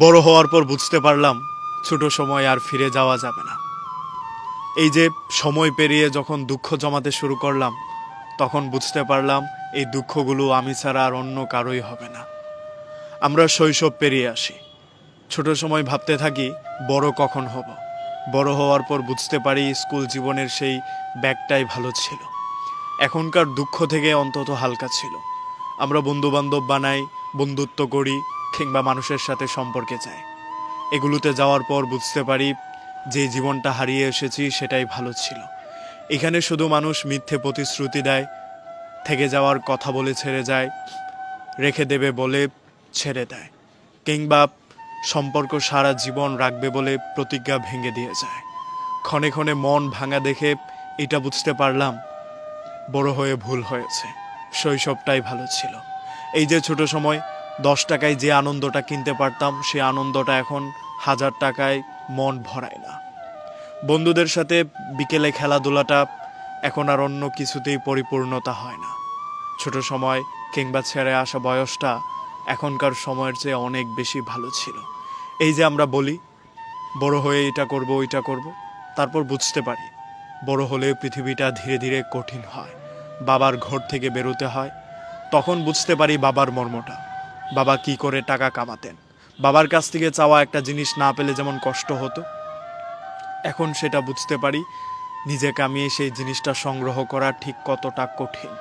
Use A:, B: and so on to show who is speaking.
A: বড় হওয়ার পর বুঝতে পারলাম ছোট সময় আর ফিরে যাওয়া যাবে না। এই যে সময় পেরিয়ে যখন দুঃখ জমাতে শুরু করলাম, তখন বুঝতে পারলাম এই দুঃখগুলো আমি ছাড়া আর অন্য কারোই হবে না। আমরা শৈশব পেরিয়ে আসি, ছোট সময় ভাবতে থাকি বড় কখন হব। বড় হওয়ার পর বুঝতে পারি স্কুল জীবনের সেই ব্যাগটাই ভালো ছিল। এখনকার দুঃখ থেকে অন্তত হালকা ছিল। আমরা বন্ধুবান্ধব বানাই, বন্ধুত্ব করি, কিংবা মানুষের সাথে সম্পর্কে যাই। এগুলোতে যাওয়ার পর বুঝতে পারি যে জীবনটা হারিয়ে এসেছি সেটাই ভালো ছিল। এখানে শুধু মানুষ মিথ্যে প্রতিশ্রুতি দেয়, থেকে যাওয়ার কথা বলে ছেড়ে যায়, রেখে দেবে বলে ছেড়ে দেয়, কিংবা সম্পর্ক সারা জীবন রাখবে বলে প্রতিজ্ঞা ভেঙে দিয়ে যায়। ক্ষণে ক্ষণে মন ভাঙা দেখে এটা বুঝতে পারলাম বড় হয়ে ভুল হয়েছে, শৈশবটাই ভালো ছিল। এই যে ছোট সময় 10 টাকায় যে আনন্দটা কিনতে পারতাম, সে আনন্দটা এখন 1000 টাকায় মন ভরায় না। বন্ধুদের সাথে বিকেলে খেলাধুলাটা এখন আর অন্য কিছুতেই পরিপূর্ণতা হয় না। ছোট সময় কিংবা ছেড়ে আসা বয়সটা এখনকার সময়ের চেয়ে অনেক বেশি ভালো ছিল। এই যে আমরা বলি বড় হয়ে এটা করব ওইটা করব, তারপর বুঝতে পারি বড় হলে পৃথিবীটা ধীরে ধীরে কঠিন হয়। বাবার ঘর থেকে বেরোতে হয়, তখন বুঝতে পারি বাবার মর্মটা। বাবা কি করে টাকা কামাতেন, বাবার কাছ থেকে চাওয়া একটা জিনিস না পেলে যেমন কষ্ট হতো, এখন সেটা বুঝতে পারি নিজে কামিয়ে সেই জিনিসটা সংগ্রহ করা ঠিক কতটা কঠিন।